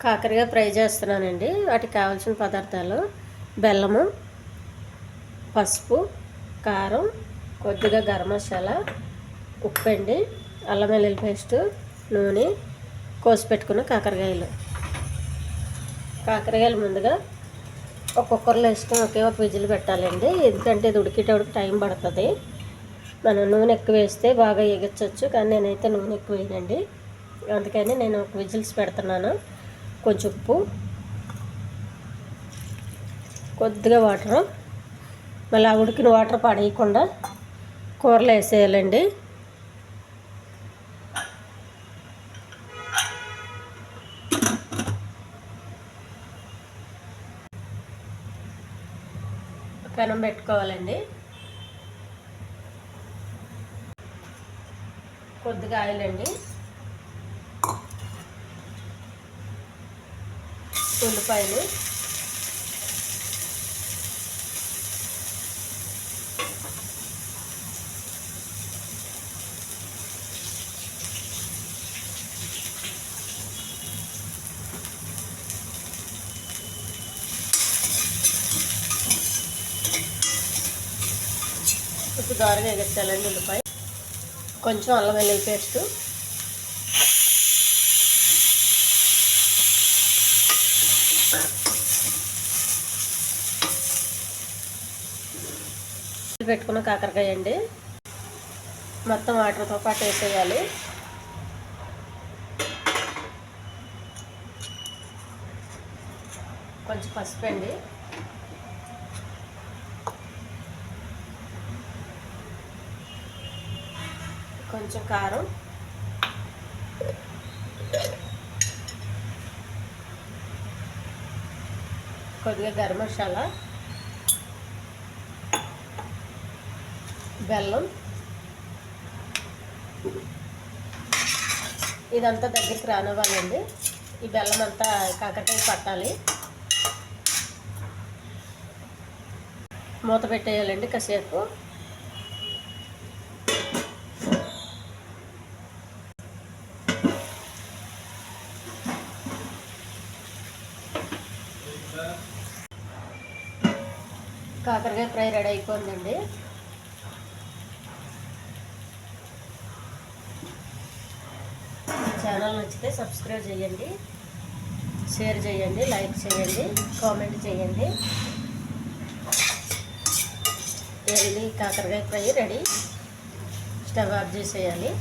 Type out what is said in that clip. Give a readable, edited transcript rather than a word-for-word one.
కాకరకాయ ఫ్రై చేస్తున్నానండి. వాటికి కావాల్సిన పదార్థాలు బెల్లము, పసుపు, కారం, కొద్దిగా గరం మసాలా, ఉప్పు అండి, అల్లం వెల్లుల్లి పేస్టు, నూనె, కోసి పెట్టుకున్న కాకరకాయలు ముందుగా ఒక కుక్కర్లో వేసుకొని ఒక విజిల్ పెట్టాలండి. ఎందుకంటే ఇది ఉడికేటప్పుడు టైం పడుతుంది. మనం నూనె ఎక్కువ వేస్తే బాగా ఎగచ్చు, కానీ నేనైతే నూనె ఎక్కువ వేయనండి. అందుకని నేను ఒక విజిల్స్ పెడుతున్నాను. కొంచెం ఉప్పు, కొద్దిగా వాటరు, మళ్ళీ ఆ ఉడికిన వాటర్ పడేయకుండా కూరలో వేసేయాలండి. పెనం పెట్టుకోవాలండి. కొద్దిగా ఆయిల్ అండి, ఉల్లిపాయలు, ఇప్పుడు దోరగా ఎగచ్చాలండి. ఉల్లిపాయ, కొంచెం అల్లం వెల్లుల్లి పేస్టు, పెట్టుకున్న కాకరకాయ అండి, మొత్తం వాటర్తో పాటు వేసేయాలి. కొంచెం పసుపు అండి, కొంచెం కారం, కొద్దిగా గరం మసాలా, బెల్లం, ఇదంతా దగ్గరికి రానివ్వాలండి. ఈ బెల్లం అంతా కాకరకాయ పట్టాలి. మూత పెట్టేయాలండి కాసేపు. కాకరకాయ ఫ్రై రెడీ అయిపోయిందండి. ఛానల్ నచ్చితే సబ్స్క్రైబ్ చేయండి, షేర్ చేయండి, లైక్ చేయండి, కామెంట్ చేయండి. ఇది కాకరకాయ ఫ్రై రెడీ. స్టవ్ ఆఫ్ చేసేయాలి.